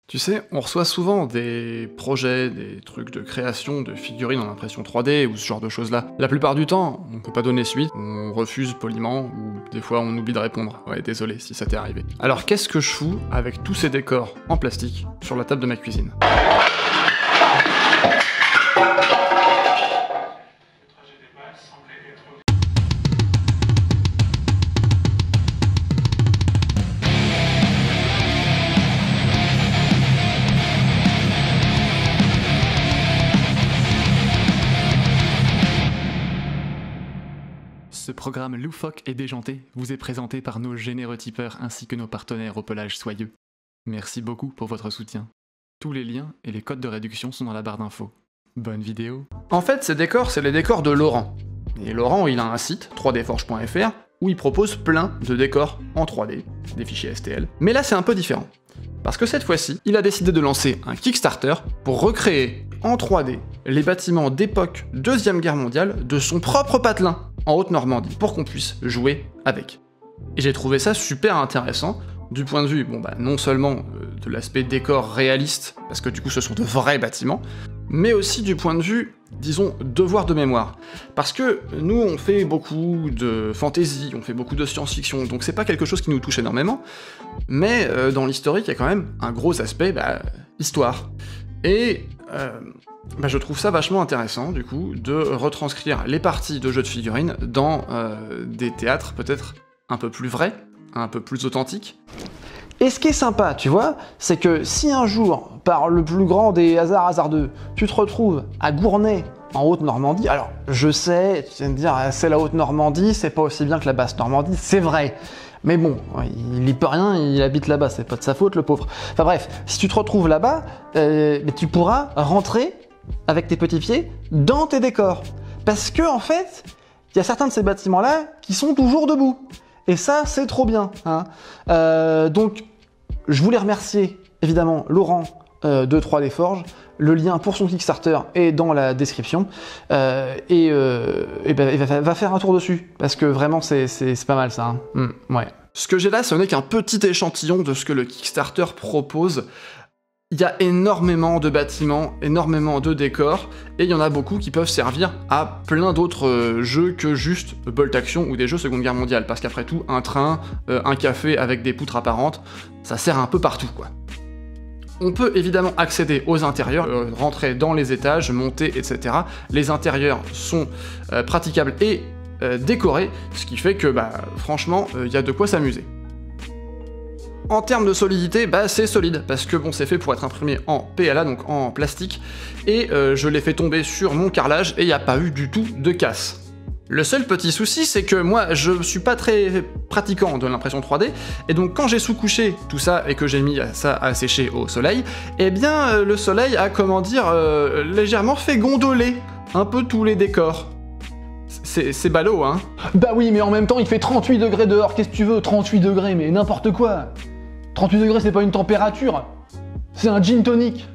Tu sais, on reçoit souvent des projets, des trucs de création de figurines en impression 3D ou ce genre de choses-là. La plupart du temps, on peut pas donner suite, on refuse poliment, ou des fois on oublie de répondre. Ouais, désolé si ça t'est arrivé. Alors qu'est-ce que je fous avec tous ces décors en plastique sur la table de ma cuisine? Ce programme loufoque et déjanté vous est présenté par nos généreux tipeurs ainsi que nos partenaires au pelage soyeux. Merci beaucoup pour votre soutien. Tous les liens et les codes de réduction sont dans la barre d'infos. Bonne vidéo. En fait, ces décors, c'est les décors de Laurent. Et Laurent, il a un site, 3dforge.fr, où il propose plein de décors en 3D, des fichiers STL. Mais là, c'est un peu différent. Parce que cette fois-ci, il a décidé de lancer un Kickstarter pour recréer en 3D les bâtiments d'époque Deuxième Guerre mondiale de son propre patelin en Haute-Normandie, pour qu'on puisse jouer avec. Et j'ai trouvé ça super intéressant, du point de vue, non seulement de l'aspect décor réaliste, parce que du coup ce sont de vrais bâtiments, mais aussi du point de vue, disons, devoir de mémoire. Parce que nous, on fait beaucoup de fantasy, on fait beaucoup de science-fiction, donc c'est pas quelque chose qui nous touche énormément, mais dans l'historique, il y a quand même un gros aspect, histoire. Et je trouve ça vachement intéressant, du coup, de retranscrire les parties de jeux de figurines dans des théâtres peut-être un peu plus vrais, un peu plus authentiques. Et ce qui est sympa, tu vois, c'est que si un jour, par le plus grand des hasards hasardeux, tu te retrouves à Gournay, en Haute-Normandie, alors je sais, tu vas me dire, c'est la Haute-Normandie, c'est pas aussi bien que la Basse-Normandie, c'est vrai. Mais bon, il y peut rien, il habite là-bas, c'est pas de sa faute, le pauvre. Enfin bref, si tu te retrouves là-bas, tu pourras rentrer avec tes petits pieds dans tes décors. Parce que, en fait, il y a certains de ces bâtiments-là qui sont toujours debout. Et ça, c'est trop bien. Hein. Donc, je voulais remercier, évidemment, Laurent de 3D Forge. Le lien pour son Kickstarter est dans la description. Va faire un tour dessus. Parce que vraiment, c'est pas mal, ça. Hein. Ouais. Ce que j'ai là, ce n'est qu'un petit échantillon de ce que le Kickstarter propose. Il y a énormément de bâtiments, énormément de décors, et il y en a beaucoup qui peuvent servir à plein d'autres jeux que juste Bolt Action ou des jeux Seconde Guerre mondiale, parce qu'après tout, un train, un café avec des poutres apparentes, ça sert un peu partout, quoi. On peut évidemment accéder aux intérieurs, rentrer dans les étages, monter, etc. Les intérieurs sont praticables et décorés, ce qui fait que, franchement, il y a de quoi s'amuser. En termes de solidité, c'est solide, parce que c'est fait pour être imprimé en PLA, donc en plastique, et je l'ai fait tomber sur mon carrelage, et il n'y a pas eu du tout de casse. Le seul petit souci, c'est que moi, je suis pas très pratiquant de l'impression 3D, et donc quand j'ai sous-couché tout ça, et que j'ai mis ça à sécher au soleil, eh bien, le soleil a, légèrement fait gondoler un peu tous les décors. C'est ballot, hein? Bah oui, mais en même temps, il fait 38 degrés dehors, qu'est-ce que tu veux? 38 degrés, mais n'importe quoi! 38 degrés, c'est pas une température, c'est un gin tonic.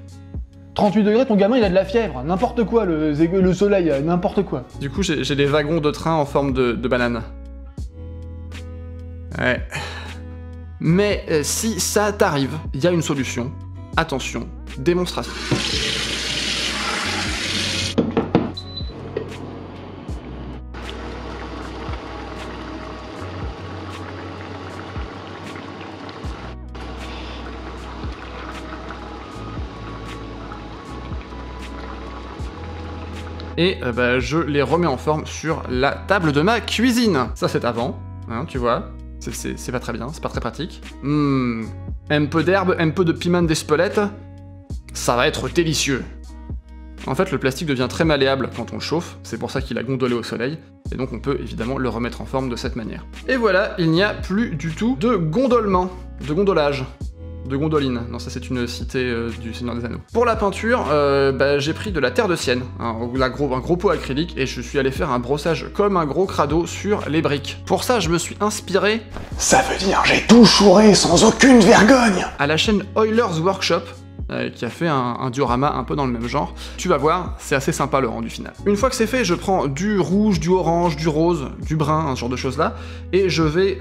38 degrés, ton gamin il a de la fièvre, n'importe quoi, le soleil, n'importe quoi. Du coup, j'ai des wagons de train en forme de banane. Ouais. Mais si ça t'arrive, il y a une solution. Attention, démonstration. Et je les remets en forme sur la table de ma cuisine. Ça c'est avant, hein, tu vois, c'est pas très bien, c'est pas très pratique. Un peu d'herbe, un peu de piment d'Espelette, ça va être délicieux. En fait, le plastique devient très malléable quand on le chauffe, c'est pour ça qu'il a gondolé au soleil, et donc on peut évidemment le remettre en forme de cette manière. Et voilà, il n'y a plus du tout de gondolement, de gondolage. De Gondoline, non ça c'est une cité du Seigneur des Anneaux. Pour la peinture, j'ai pris de la terre de sienne, un gros pot acrylique, et je suis allé faire un brossage comme un gros crado sur les briques. Pour ça, je me suis inspiré... Ça veut dire j'ai tout chouré sans aucune vergogne! À la chaîne Oilers Workshop, qui a fait un diorama un peu dans le même genre. Tu vas voir, c'est assez sympa le rendu final. Une fois que c'est fait, je prends du rouge, du orange, du rose, du brun, ce genre de choses là, et je vais...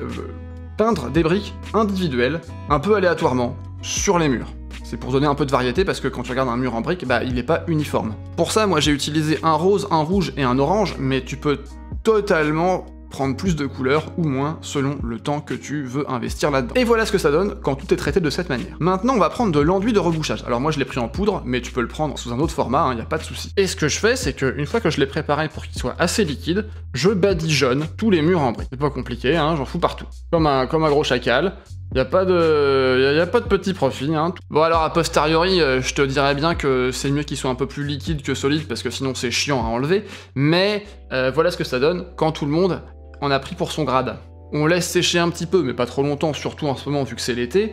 peindre des briques individuelles, un peu aléatoirement, sur les murs. C'est pour donner un peu de variété, parce que quand tu regardes un mur en briques, bah il est pas uniforme. Pour ça, moi j'ai utilisé un rose, un rouge et un orange, mais tu peux totalement prendre plus de couleurs ou moins selon le temps que tu veux investir là-dedans. Et voilà ce que ça donne quand tout est traité de cette manière. Maintenant on va prendre de l'enduit de rebouchage. Alors moi je l'ai pris en poudre, mais tu peux le prendre sous un autre format, y a pas de souci. Et ce que je fais, c'est qu'une fois que je l'ai préparé pour qu'il soit assez liquide, je badigeonne tous les murs en briques. C'est pas compliqué, j'en fous partout. Comme un gros chacal. Y a pas de petit profit, Bon alors a posteriori, je te dirais bien que c'est mieux qu'il soit un peu plus liquide que solide, parce que sinon c'est chiant à enlever, mais voilà ce que ça donne quand tout le monde en a pris pour son grade. On laisse sécher un petit peu, mais pas trop longtemps, surtout en ce moment vu que c'est l'été,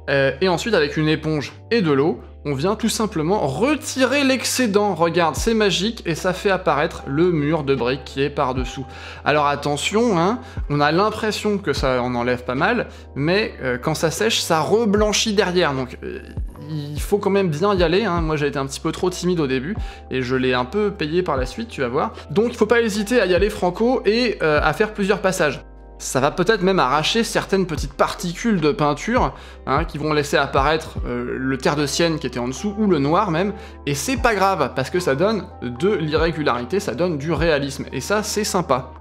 et ensuite avec une éponge et de l'eau, on vient tout simplement retirer l'excédent. Regarde, c'est magique, et ça fait apparaître le mur de briques qui est par-dessous. Alors attention, on a l'impression que ça en enlève pas mal, mais quand ça sèche, ça reblanchit derrière, donc il faut quand même bien y aller, Moi j'ai été un petit peu trop timide au début, et je l'ai un peu payé par la suite, tu vas voir. Donc il faut pas hésiter à y aller franco, et à faire plusieurs passages. Ça va peut-être même arracher certaines petites particules de peinture qui vont laisser apparaître le terre de sienne qui était en dessous, ou le noir même, et c'est pas grave, parce que ça donne de l'irrégularité, ça donne du réalisme, et ça c'est sympa.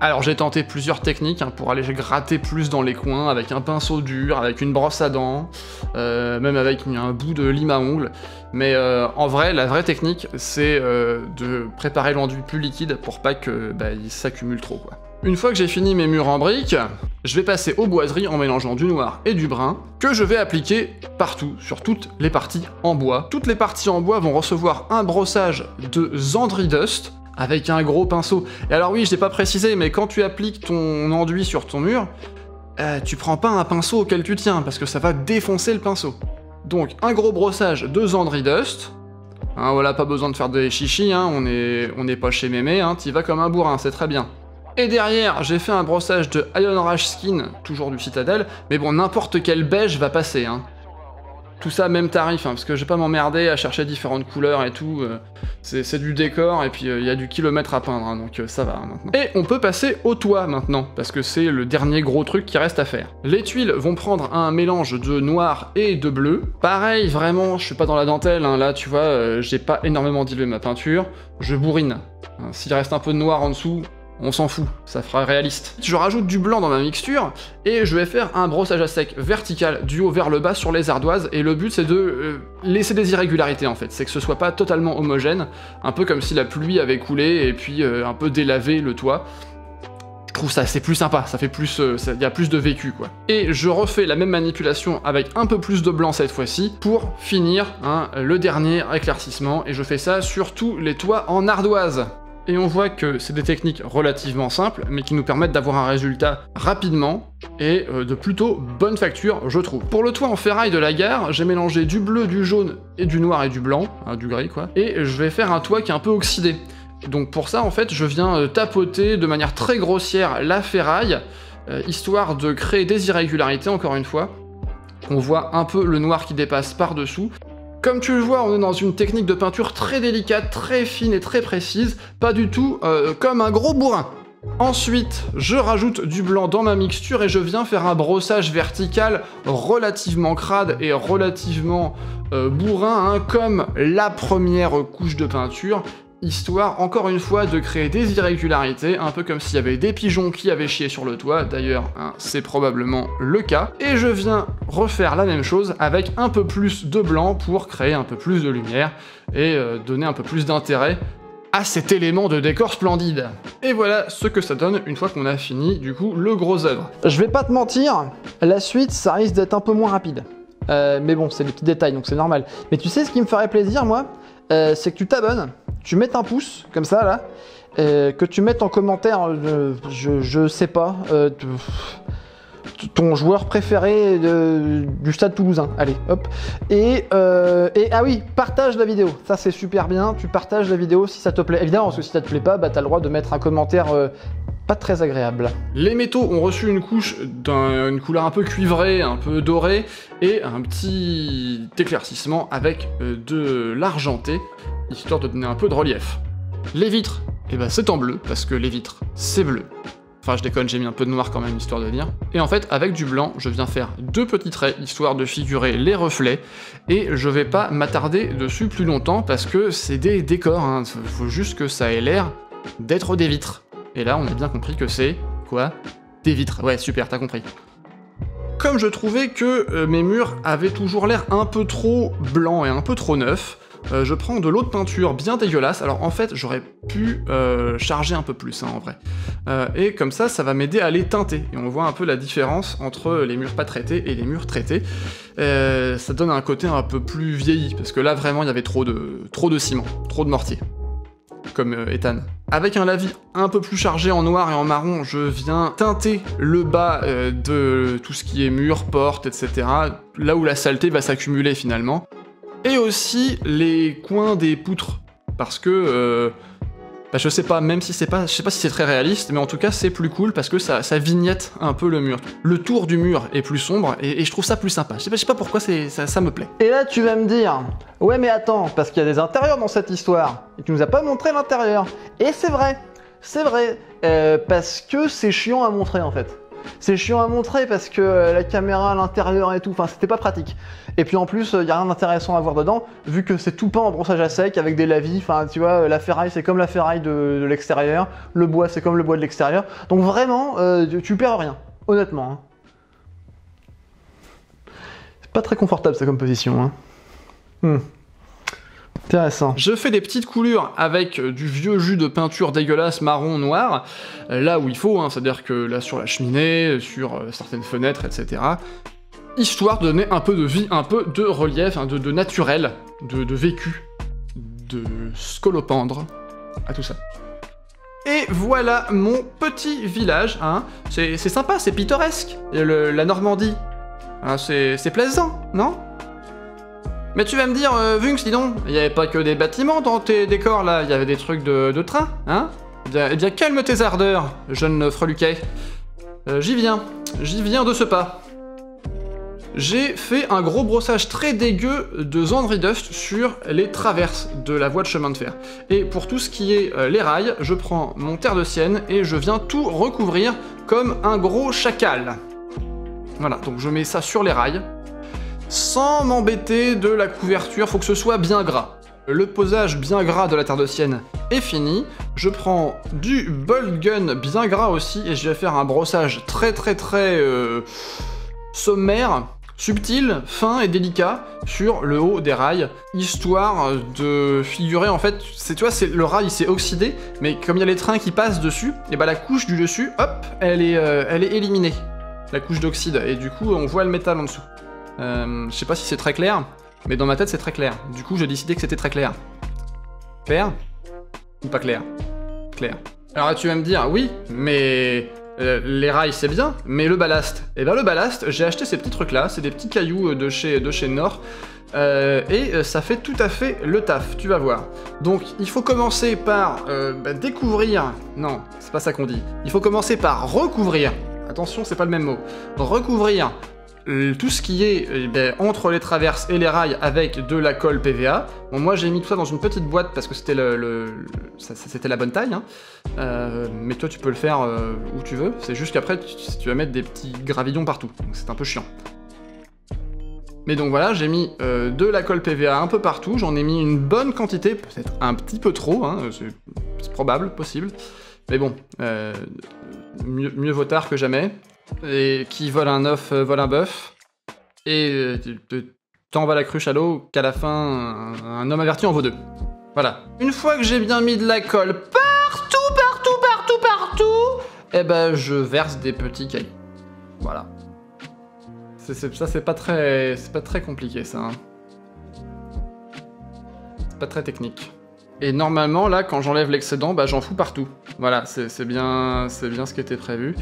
Alors j'ai tenté plusieurs techniques pour aller gratter plus dans les coins, avec un pinceau dur, avec une brosse à dents, même avec un bout de lime à ongles, mais en vrai, la vraie technique, c'est de préparer l'enduit plus liquide pour pas que il s'accumule trop, quoi. Une fois que j'ai fini mes murs en briques, je vais passer aux boiseries en mélangeant du noir et du brun, que je vais appliquer partout, sur toutes les parties en bois. Toutes les parties en bois vont recevoir un brossage de Zandri Dust, avec un gros pinceau. Et alors oui, je l'ai pas précisé, mais quand tu appliques ton enduit sur ton mur, tu prends pas un pinceau auquel tu tiens, parce que ça va défoncer le pinceau. Donc un gros brossage de Zandri Dust. Voilà, pas besoin de faire des chichis, on est pas chez Mémé, t'y vas comme un bourrin, c'est très bien. Et derrière, j'ai fait un brossage de Iron Rush Skin, toujours du Citadel, mais bon, n'importe quel beige va passer, Tout ça, même tarif, parce que je vais pas m'emmerder à chercher différentes couleurs et tout, c'est du décor, et puis il y a du kilomètre à peindre, donc ça va, maintenant. Et on peut passer au toit, maintenant, parce que c'est le dernier gros truc qui reste à faire. Les tuiles vont prendre un mélange de noir et de bleu. Pareil, vraiment, je suis pas dans la dentelle, là, tu vois, j'ai pas énormément dilué ma peinture, je bourrine. S'il reste un peu de noir en dessous, on s'en fout, ça fera réaliste. Je rajoute du blanc dans ma mixture, et je vais faire un brossage à sec vertical du haut vers le bas sur les ardoises, et le but c'est de laisser des irrégularités en fait, c'est que ce soit pas totalement homogène, un peu comme si la pluie avait coulé et puis un peu délavé le toit. Je trouve ça c'est plus sympa, ça fait plus, il y a plus de vécu quoi. Et je refais la même manipulation avec un peu plus de blanc cette fois-ci, pour finir le dernier éclaircissement, et je fais ça sur tous les toits en ardoise. Et on voit que c'est des techniques relativement simples, mais qui nous permettent d'avoir un résultat rapidement, et de plutôt bonne facture, je trouve. Pour le toit en ferraille de la gare, j'ai mélangé du bleu, du jaune, et du noir et du blanc, du gris quoi, et je vais faire un toit qui est un peu oxydé. Donc pour ça, en fait, je viens tapoter de manière très grossière la ferraille, histoire de créer des irrégularités, encore une fois. On voit un peu le noir qui dépasse par-dessous. Comme tu le vois, on est dans une technique de peinture très délicate, très fine et très précise, pas du tout comme un gros bourrin. Ensuite, je rajoute du blanc dans ma mixture et je viens faire un brossage vertical relativement crade et relativement bourrin, comme la première couche de peinture, histoire, encore une fois, de créer des irrégularités, un peu comme s'il y avait des pigeons qui avaient chié sur le toit, d'ailleurs, c'est probablement le cas. Et je viens refaire la même chose avec un peu plus de blanc pour créer un peu plus de lumière et donner un peu plus d'intérêt à cet élément de décor splendide. Et voilà ce que ça donne une fois qu'on a fini, du coup, le gros œuvre. Je vais pas te mentir, la suite, ça risque d'être un peu moins rapide. Mais bon, c'est des petits détails, donc c'est normal. Mais tu sais ce qui me ferait plaisir, moi, c'est que tu t'abonnes, tu mettes un pouce, comme ça, là, que tu mettes en commentaire, je sais pas, ton joueur préféré du Stade Toulousain. Allez, hop. Et ah oui, partage la vidéo. Ça, c'est super bien. Tu partages la vidéo si ça te plaît. Évidemment, parce que si ça te plaît pas, bah, t'as le droit de mettre un commentaire pas très agréable. Les métaux ont reçu une couche d'une couleur un peu cuivrée, un peu dorée, et un petit éclaircissement avec de l'argenté, histoire de donner un peu de relief. Les vitres, eh ben c'est en bleu, parce que les vitres, c'est bleu. Enfin, je déconne, j'ai mis un peu de noir quand même, histoire de dire. Et en fait, avec du blanc, je viens faire 2 petits traits, histoire de figurer les reflets. Et je vais pas m'attarder dessus plus longtemps, parce que c'est des décors, hein. Faut juste que ça ait l'air d'être des vitres. Et là, on a bien compris que c'est... quoi? Des vitres. Ouais, super, t'as compris. Comme je trouvais que mes murs avaient toujours l'air un peu trop blancs et un peu trop neufs, je prends de l'eau de peinture bien dégueulasse. Alors en fait, j'aurais pu charger un peu plus, hein, en vrai. Et comme ça va m'aider à les teinter. Et on voit un peu la différence entre les murs pas traités et les murs traités. Ça donne un côté un peu plus vieilli, parce que là, vraiment, il y avait trop de ciment, trop de mortier. Comme Ethan. Avec un lavis un peu plus chargé en noir et en marron, je viens teinter le bas de tout ce qui est mur, porte, etc. Là où la saleté va s'accumuler finalement. Et aussi les coins des poutres. Parce que, je sais pas, même si c'est pas, je sais pas si c'est très réaliste, mais en tout cas c'est plus cool parce que ça vignette un peu le mur. Le tour du mur est plus sombre et je trouve ça plus sympa. Je sais pas pourquoi ça me plaît. Et là, tu vas me dire, ouais, mais attends, parce qu'il y a des intérieurs dans cette histoire, et tu nous as pas montré l'intérieur. Et c'est vrai, parce que c'est chiant à montrer en fait. C'est chiant à montrer parce que la caméra à l'intérieur et tout, enfin c'était pas pratique. Et puis en plus, il y a rien d'intéressant à voir dedans, vu que c'est tout peint en brossage à sec avec des lavis, enfin tu vois, la ferraille c'est comme la ferraille de l'extérieur, le bois c'est comme le bois de l'extérieur. Donc vraiment, tu perds rien, honnêtement. Hein. C'est pas très confortable ça comme position. Hein. Intéressant. Je fais des petites coulures avec du vieux jus de peinture dégueulasse marron noir, là où il faut, hein, c'est-à-dire que là sur la cheminée, sur certaines fenêtres, etc. Histoire de donner un peu de vie, un peu de relief, hein, de naturel, de vécu, de scolopendre à tout ça. Et voilà mon petit village, hein. C'est sympa, c'est pittoresque, et la Normandie, hein, c'est plaisant, non ? Mais tu vas me dire, Vunx, dis donc, il n'y avait pas que des bâtiments dans tes décors là, il y avait des trucs de train, hein? Eh bien, calme tes ardeurs, jeune freluquet. J'y viens de ce pas. J'ai fait un gros brossage très dégueu de Zandri Dust sur les traverses de la voie de chemin de fer. Et pour tout ce qui est les rails, je prends mon terre de sienne et je viens tout recouvrir comme un gros chacal. Voilà, donc je mets ça sur les rails. Sans m'embêter de la couverture, faut que ce soit bien gras. Le posage bien gras de la terre de sienne est fini. Je prends du bolt gun bien gras aussi et je vais faire un brossage très sommaire, subtil, fin et délicat sur le haut des rails, histoire de figurer en fait, tu vois, le rail il s'est oxydé, mais comme il y a les trains qui passent dessus, et bah la couche du dessus, hop, elle est éliminée, la couche d'oxyde, et du coup on voit le métal en dessous. Je sais pas si c'est très clair, mais dans ma tête c'est très clair. Du coup j'ai décidé que c'était très clair. Clair? Ou pas clair? Clair. Alors là tu vas me dire, oui, mais les rails c'est bien, mais le ballast? Et ben le ballast, j'ai acheté ces petits trucs là, c'est des petits cailloux de chez Nord, et ça fait tout à fait le taf, tu vas voir. Donc il faut commencer par découvrir, non, c'est pas ça qu'on dit, il faut commencer par recouvrir, attention c'est pas le même mot, recouvrir tout ce qui est entre les traverses et les rails avec de la colle PVA. Bon, moi j'ai mis tout ça dans une petite boîte parce que c'était c'était la bonne taille, hein. Mais toi tu peux le faire où tu veux, c'est juste qu'après tu vas mettre des petits gravillons partout, donc c'est un peu chiant. Mais donc voilà, j'ai mis de la colle PVA un peu partout, j'en ai mis une bonne quantité, peut-être un petit peu trop, hein, c'est probable, possible. Mais bon, mieux vaut tard que jamais. Et qui vole un œuf vole un bœuf. Et tant va la cruche à l'eau qu'à la fin, un homme averti en vaut deux. Voilà. Une fois que j'ai bien mis de la colle partout, et ben je verse des petits cailloux. Voilà. Ça c'est pas très compliqué ça. Hein. C'est pas très technique. Et normalement là, quand j'enlève l'excédent, bah j'en fous partout. Voilà, c'est bien ce qui était prévu.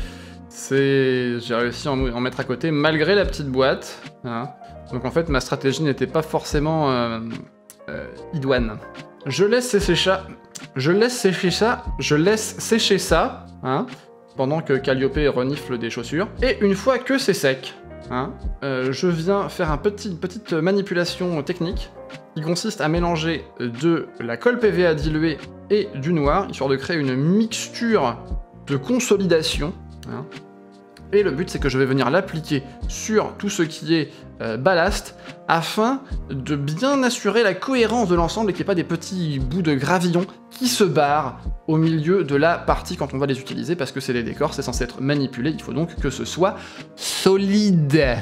J'ai réussi à en mettre à côté malgré la petite boîte. Hein. Donc en fait ma stratégie n'était pas forcément idoine. Je laisse sécher ça, hein, pendant que Calliope renifle des chaussures. Et une fois que c'est sec, hein, je viens faire une petite manipulation technique qui consiste à mélanger de la colle PVA diluée et du noir, histoire de créer une mixture de consolidation, hein. Et le but, c'est que je vais venir l'appliquer sur tout ce qui est ballast, afin de bien assurer la cohérence de l'ensemble et qu'il n'y ait pas des petits bouts de gravillon qui se barrent au milieu de la partie quand on va les utiliser, parce que c'est des décors, c'est censé être manipulé, il faut donc que ce soit solide.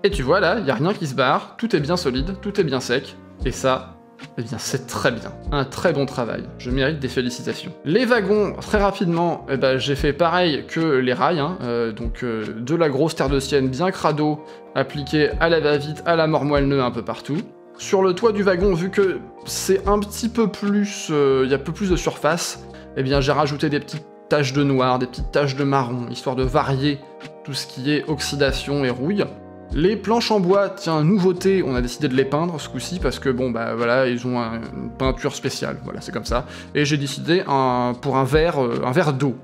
Et tu vois là, il n'y a rien qui se barre, tout est bien solide, tout est bien sec, et ça... eh bien, c'est très bien. Un très bon travail. Je mérite des félicitations. Les wagons, très rapidement, eh ben, j'ai fait pareil que les rails, hein, de la grosse terre de Sienne bien crado, appliquée à la va-vite, à la mort-moelle-nœud un peu partout. Sur le toit du wagon, vu que c'est un petit peu plus... il y a un peu plus de surface, eh bien, j'ai rajouté des petites taches de noir, des petites taches de marron, histoire de varier tout ce qui est oxydation et rouille. Les planches en bois, tiens, nouveauté, on a décidé de les peindre ce coup-ci parce que bon bah voilà, ils ont une peinture spéciale, voilà, c'est comme ça. Et j'ai décidé pour un verre d'eau.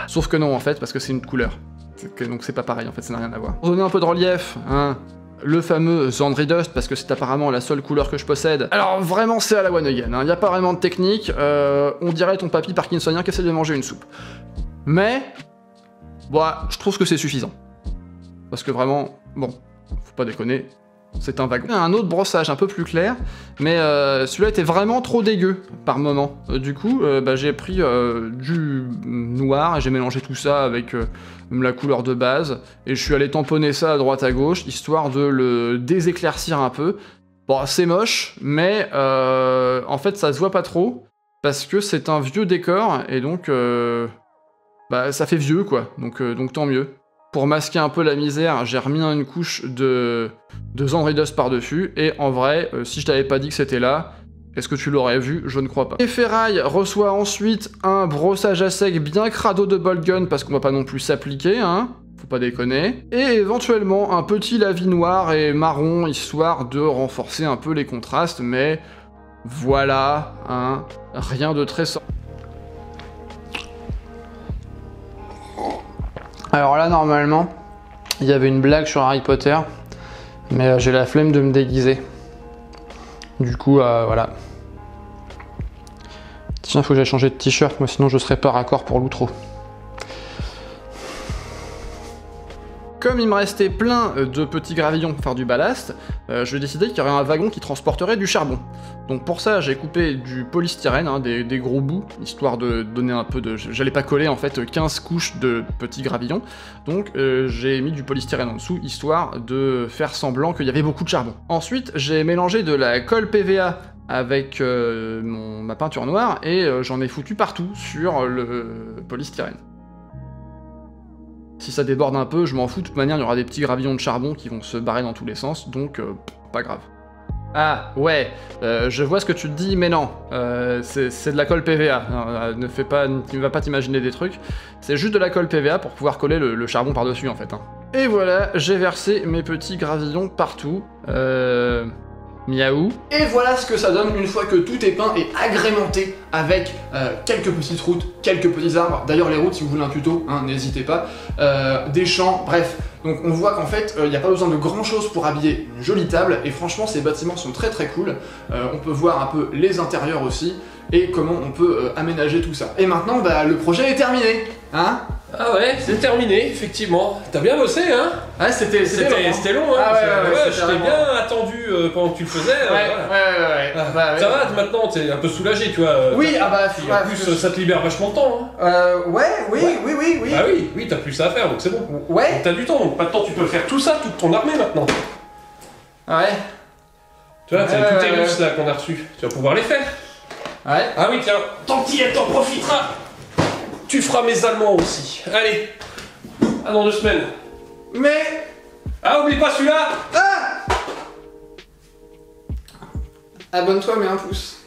Sauf que non en fait, parce que c'est une couleur. Donc c'est pas pareil en fait, ça n'a rien à voir. Pour donner un peu de relief, hein, le fameux Zandri Dust, parce que c'est apparemment la seule couleur que je possède. Alors vraiment c'est à la one again, hein, y a pas vraiment de technique, on dirait ton papy parkinsonien qui essaie de manger une soupe. Mais, bah, je trouve que c'est suffisant. Parce que vraiment, bon, faut pas déconner, c'est un wagon. Un autre brossage un peu plus clair, mais celui-là était vraiment trop dégueu par moment. Du coup, bah, j'ai pris du noir et j'ai mélangé tout ça avec la couleur de base, et je suis allé tamponner ça à droite à gauche, histoire de le déséclaircir un peu. Bon, c'est moche, mais en fait ça se voit pas trop, parce que c'est un vieux décor, et donc... bah ça fait vieux quoi, donc tant mieux. Pour masquer un peu la misère, j'ai remis une couche de Zandri Dust par-dessus, et en vrai, si je t'avais pas dit que c'était là, est-ce que tu l'aurais vu? Je ne crois pas. Et Ferraille reçoit ensuite un brossage à sec bien crado de Bolt Gun, parce qu'on va pas non plus s'appliquer, hein, faut pas déconner, et éventuellement un petit lavis noir et marron, histoire de renforcer un peu les contrastes, mais voilà, hein, rien de très... Alors là, normalement, il y avait une blague sur Harry Potter, mais j'ai la flemme de me déguiser. Du coup, voilà. Tiens, faut que j'aille changer de t-shirt, moi sinon je serais pas raccord pour l'outro. Comme il me restait plein de petits gravillons pour faire du ballast, je vais décider qu'il y aurait un wagon qui transporterait du charbon. Donc pour ça, j'ai coupé du polystyrène, hein, des gros bouts, histoire de donner un peu de... J'allais pas coller en fait 15 couches de petits gravillons, donc j'ai mis du polystyrène en dessous, histoire de faire semblant qu'il y avait beaucoup de charbon. Ensuite, j'ai mélangé de la colle PVA avec ma peinture noire, et j'en ai foutu partout sur le polystyrène. Si ça déborde un peu, je m'en fous, de toute manière il y aura des petits gravillons de charbon qui vont se barrer dans tous les sens, donc pas grave. Ah, ouais, je vois ce que tu te dis, mais non, c'est de la colle PVA, ne va pas t'imaginer des trucs, c'est juste de la colle PVA pour pouvoir coller le charbon par-dessus en fait. Hein. Et voilà, j'ai versé mes petits gravillons partout, miaou. Et voilà ce que ça donne une fois que tout est peint et agrémenté avec quelques petites routes, quelques petits arbres. D'ailleurs les routes, si vous voulez un tuto, hein, n'hésitez pas. Des champs, bref. Donc on voit qu'en fait, il n'y a pas besoin de grand chose pour habiller une jolie table. Et franchement, ces bâtiments sont très très cool. On peut voir un peu les intérieurs aussi et comment on peut aménager tout ça. Et maintenant, bah, le projet est terminé, hein. Ah ouais, c'est terminé, effectivement. T'as bien bossé, hein? Ouais, c'était long, hein? Ah ouais, je t'ai bien attendu pendant que tu le faisais. Ouais. Bah, ça va, maintenant, t'es un peu soulagé, tu vois. Oui, ah bah... En plus, ça te libère vachement de temps, hein? Oui. Ah oui, t'as plus ça à faire, donc c'est bon. Ouais. Donc t'as du temps, donc maintenant tu peux faire tout ça, toute ton armée, maintenant. Ouais. Tu vois, c'est tous tes Russes, là, qu'on a reçus. Tu vas pouvoir les faire. Ouais. Ah oui, tiens, tant qu'il y est, t'en profiteras. Tu feras mes Allemands aussi. Allez, à dans 2 semaines. Mais... Ah, oublie pas celui-là. Ah, abonne-toi, mets un pouce.